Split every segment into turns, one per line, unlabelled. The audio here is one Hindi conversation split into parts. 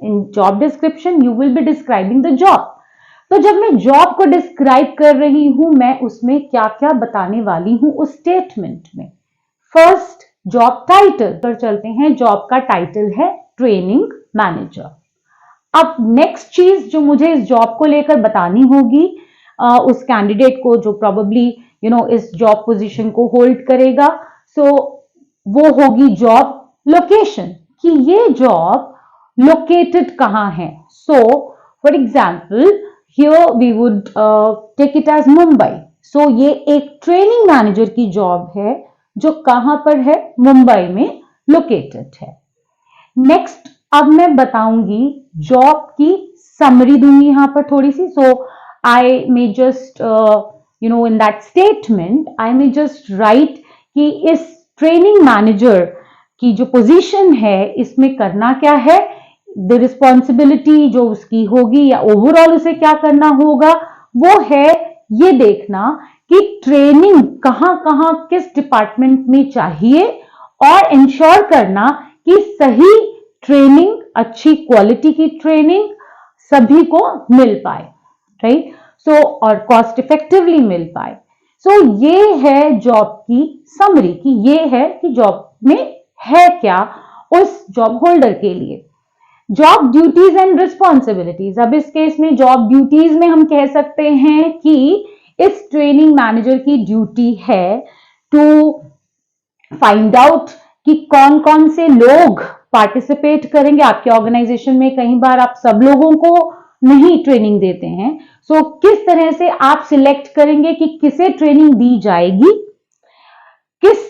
in job description you will be describing the job. तो जब मैं जॉब को डिस्क्राइब कर रही हूं, मैं उसमें क्या क्या बताने वाली हूं उस स्टेटमेंट में. फर्स्ट, जॉब टाइटल पर चलते हैं. जॉब का टाइटल है ट्रेनिंग मैनेजर. अब नेक्स्ट चीज जो मुझे इस जॉब को लेकर बतानी होगी उस कैंडिडेट को जो प्रोबेबली इस जॉब पोजीशन को होल्ड करेगा, सो वो होगी जॉब लोकेशन, कि ये जॉब लोकेटेड कहां है. So for example here we would take it as Mumbai. So ये एक ट्रेनिंग मैनेजर की जॉब है जो कहां पर है, मुंबई में लोकेटेड है. नेक्स्ट, अब मैं बताऊंगी जॉब की समरी दूंगी यहां पर थोड़ी सी. So I may just in that statement I may just write कि इस ट्रेनिंग मैनेजर की जो पोजीशन है इसमें करना क्या है, द रिस्पॉन्सिबिलिटी जो उसकी होगी या ओवरऑल उसे क्या करना होगा, वो है ये देखना कि ट्रेनिंग कहां कहां किस डिपार्टमेंट में चाहिए और इंश्योर करना कि सही ट्रेनिंग, अच्छी क्वालिटी की ट्रेनिंग सभी को मिल पाए, राइट. सो और कॉस्ट इफेक्टिवली मिल पाए. सो ये है जॉब की समरी, कि ये है कि जॉब में है क्या उस जॉब होल्डर के लिए. Job duties and responsibilities. अब इस केस में जॉब ड्यूटीज में हम कह सकते हैं कि इस ट्रेनिंग मैनेजर की ड्यूटी है टू फाइंड आउट कि कौन कौन से लोग पार्टिसिपेट करेंगे आपके ऑर्गेनाइजेशन में. कई बार आप सब लोगों को नहीं ट्रेनिंग देते हैं, सो किस तरह से आप सिलेक्ट करेंगे कि किसे ट्रेनिंग दी जाएगी, किस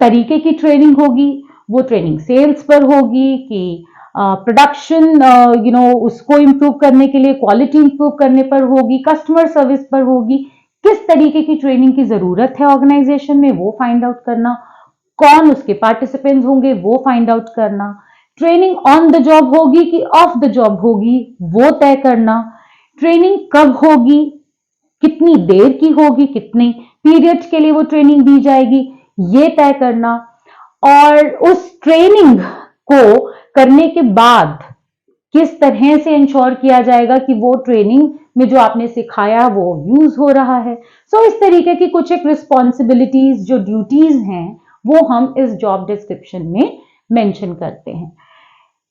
तरीके की ट्रेनिंग होगी. वो ट्रेनिंग सेल्स पर होगी कि प्रोडक्शन उसको इंप्रूव करने के लिए, क्वालिटी इंप्रूव करने पर होगी, कस्टमर सर्विस पर होगी. किस तरीके की ट्रेनिंग की जरूरत है ऑर्गेनाइजेशन में वो फाइंड आउट करना. कौन उसके पार्टिसिपेंट्स होंगे वो फाइंड आउट करना. ट्रेनिंग ऑन द जॉब होगी कि ऑफ द जॉब होगी वो तय करना. ट्रेनिंग कब होगी, कितनी देर की होगी, कितने पीरियड के लिए वो ट्रेनिंग दी जाएगी, ये तय करना. और उस ट्रेनिंग को करने के बाद किस तरह से इंश्योर किया जाएगा कि वो ट्रेनिंग में जो आपने सिखाया वो यूज हो रहा है. सो इस तरीके की कुछ एक रिस्पॉन्सिबिलिटीज जो ड्यूटीज हैं वो हम इस जॉब डिस्क्रिप्शन में मेंशन करते हैं.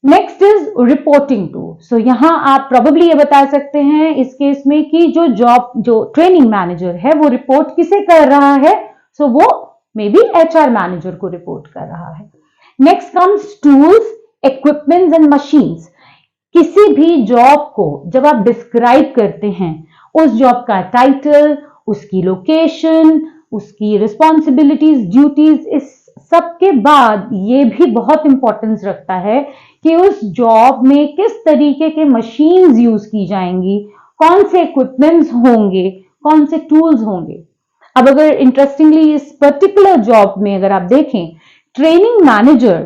Next is reporting to. So यहां आप प्रोबेबली ये बता सकते हैं इस केस में कि जो ट्रेनिंग मैनेजर है वो रिपोर्ट किसे कर रहा है. सो वो मे बी HR मैनेजर को रिपोर्ट कर रहा है. Next comes tools, equipments and machines. किसी भी जॉब को जब आप डिस्क्राइब करते हैं, उस जॉब का टाइटल, उसकी लोकेशन, उसकी रिस्पॉन्सिबिलिटीज, ड्यूटीज, इस सब के बाद ये भी बहुत इंपॉर्टेंस रखता है कि उस जॉब में किस तरीके के मशीन्स यूज की जाएंगी, कौन से इक्विपमेंट्स होंगे, कौन से टूल्स होंगे. अब अगर इंटरेस्टिंगली इस पर्टिकुलर जॉब में अगर आप देखें, ट्रेनिंग मैनेजर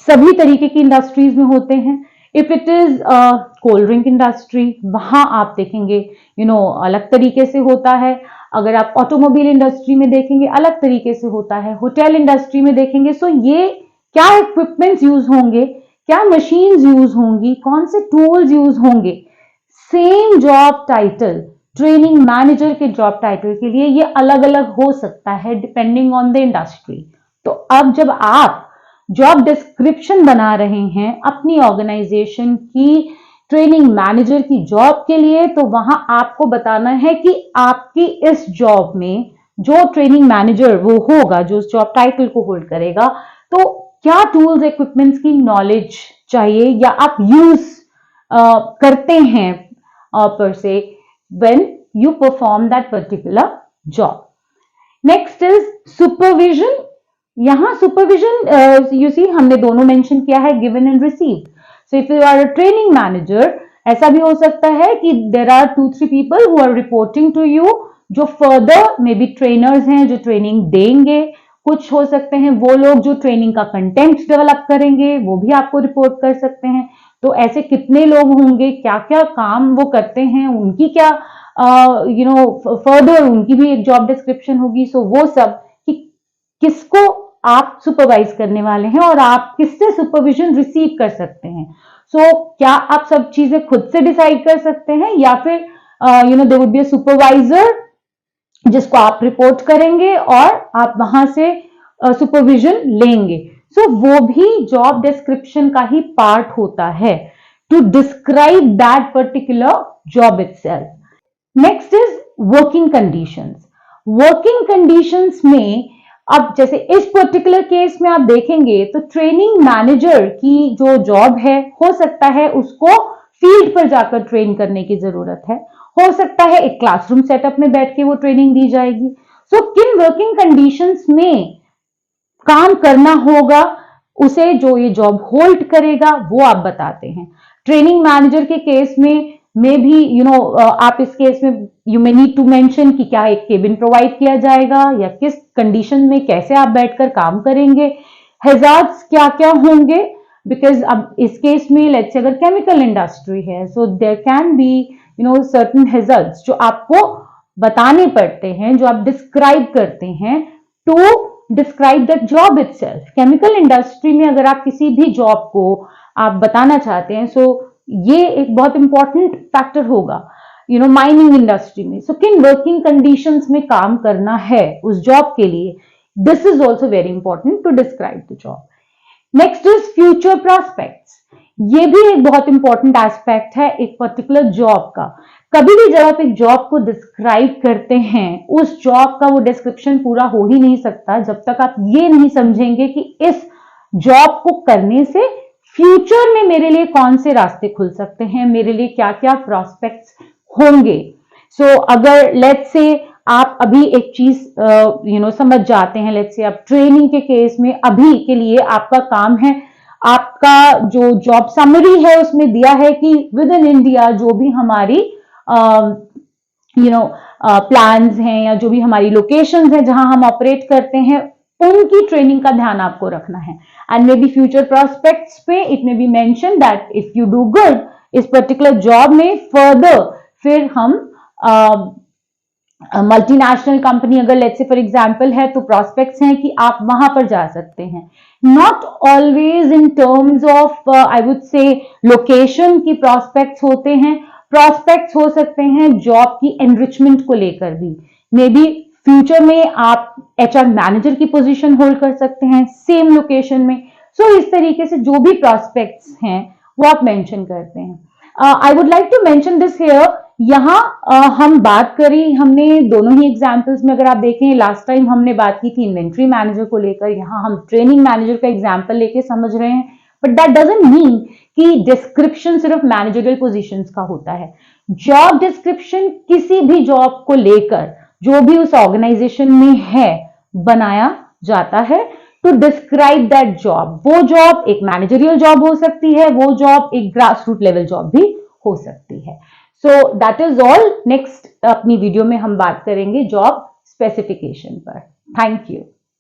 सभी तरीके की इंडस्ट्रीज में होते हैं. If it is cold drink industry, वहां आप देखेंगे अलग तरीके से होता है. अगर आप ऑटोमोबाइल इंडस्ट्री में देखेंगे अलग तरीके से होता है. होटल इंडस्ट्री में देखेंगे. सो ये क्या इक्विपमेंट्स यूज होंगे, क्या मशीन्स यूज होंगी, कौन से टूल्स यूज होंगे. Same job title training manager के जॉब टाइटल के लिए ये अलग अलग हो सकता है डिपेंडिंग ऑन द इंडस्ट्री. तो अब जब आप जॉब डिस्क्रिप्शन बना रहे हैं अपनी ऑर्गेनाइजेशन की ट्रेनिंग मैनेजर की जॉब के लिए, तो वहां आपको बताना है कि आपकी इस जॉब में जो ट्रेनिंग मैनेजर वो होगा, जो उस जॉब टाइटल को होल्ड करेगा, तो क्या टूल्स इक्विपमेंट्स की नॉलेज चाहिए या आप यूज करते हैं पर से when you perform that particular job. Next is supervision. यहां supervision you see हमने दोनों मेंशन किया है, given and received. So if you are a training manager, ऐसा भी हो सकता है कि there are 2-3 people who are reporting to you, जो further maybe trainers हैं जो ट्रेनिंग देंगे. कुछ हो सकते हैं वो लोग जो ट्रेनिंग का कंटेंट डेवलप करेंगे, वो भी आपको रिपोर्ट कर सकते हैं. तो ऐसे कितने लोग होंगे, क्या क्या काम वो करते हैं, उनकी क्या फर्दर उनकी भी एक जॉब डिस्क्रिप्शन होगी. सो वो सब कि किसको आप सुपरवाइज करने वाले हैं और आप किससे सुपरविजन रिसीव कर सकते हैं। क्या आप सब चीजें खुद से डिसाइड कर सकते हैं या फिर there would be a supervisor जिसको आप रिपोर्ट करेंगे और आप वहां से सुपरविजन लेंगे। वो भी जॉब डिस्क्रिप्शन का ही पार्ट होता है, to describe that particular job itself. Next is working conditions. Working conditions में अब जैसे इस पर्टिकुलर केस में आप देखेंगे तो ट्रेनिंग मैनेजर की जो जॉब है, हो सकता है उसको फील्ड पर जाकर ट्रेन करने की जरूरत है, हो सकता है एक क्लासरूम सेटअप में बैठ के वो ट्रेनिंग दी जाएगी। किन वर्किंग कंडीशंस में काम करना होगा, उसे जो ये जॉब होल्ड करेगा वो आप बताते हैं। ट्रेनिंग मैनेजर के केस में भी आप इस केस में you may need to mention कि क्या एक केबिन प्रोवाइड किया जाएगा या किस कंडीशन में कैसे आप बैठकर काम करेंगे, हैजार्ड्स क्या क्या होंगे, बिकॉज अब इस केस में लेट्स से अगर केमिकल इंडस्ट्री है so there can be certain hazards जो आपको बताने पड़ते हैं, जो आप डिस्क्राइब करते हैं to describe that job itself. Chemical industry में अगर आप किसी भी जॉब को आप बताना चाहते हैं ये एक बहुत इंपॉर्टेंट फैक्टर होगा। माइनिंग इंडस्ट्री में किन वर्किंग कंडीशंस में काम करना है उस जॉब के लिए, this is also very important to describe the job. Next is future prospects. ये भी एक बहुत इंपॉर्टेंट एस्पेक्ट है एक पर्टिकुलर जॉब का। कभी भी जब आप एक जॉब को डिस्क्राइब करते हैं, उस जॉब का वो डिस्क्रिप्शन पूरा हो ही नहीं सकता जब तक आप ये नहीं समझेंगे कि इस जॉब को करने से फ्यूचर में मेरे लिए कौन से रास्ते खुल सकते हैं, मेरे लिए क्या क्या प्रॉस्पेक्ट्स होंगे। अगर लेट्स से आप अभी एक चीज समझ जाते हैं, लेट्स से आप ट्रेनिंग के केस में अभी के लिए आपका काम है, आपका जो जॉब समरी है उसमें दिया है कि विद इन इंडिया जो भी हमारी प्लान्स हैं या जो भी हमारी लोकेशंस हैं जहां हम ऑपरेट करते हैं, उनकी ट्रेनिंग का ध्यान आपको रखना है। And may be future prospects पे it may be mention that if you do good इस पर्टिकुलर जॉब में फर्दर, फिर हम मल्टीनेशनल कंपनी अगर लेट्स से फॉर एग्जांपल है तो प्रोस्पेक्ट्स हैं कि आप वहां पर जा सकते हैं। Not always in terms of I would say location की प्रोस्पेक्ट्स होते हैं, प्रोस्पेक्ट्स हो सकते हैं जॉब की एनरिचमेंट को लेकर भी। मे बी फ्यूचर में आप एचआर मैनेजर की पोजीशन होल्ड कर सकते हैं सेम लोकेशन में। इस तरीके से जो भी प्रोस्पेक्ट्स हैं वो आप मेंशन करते हैं। I would like to mention this here. यहां हम बात करी, हमने दोनों ही एग्जाम्पल्स में अगर आप देखें, लास्ट टाइम हमने बात की थी इन्वेंट्री मैनेजर को लेकर, यहां हम ट्रेनिंग मैनेजर का एग्जाम्पल लेके समझ रहे हैं। बट दैट डजंट मीन कि डिस्क्रिप्शन सिर्फ मैनेजरियल पोजीशंस का होता है। जॉब डिस्क्रिप्शन किसी भी जॉब को लेकर जो भी उस ऑर्गेनाइजेशन में है बनाया जाता है टू डिस्क्राइब दैट जॉब। वो जॉब एक मैनेजरियल जॉब हो सकती है, वो जॉब एक ग्रास रूट लेवल जॉब भी हो सकती है। That is all. नेक्स्ट अपनी वीडियो में हम बात करेंगे जॉब स्पेसिफिकेशन पर। Thank you.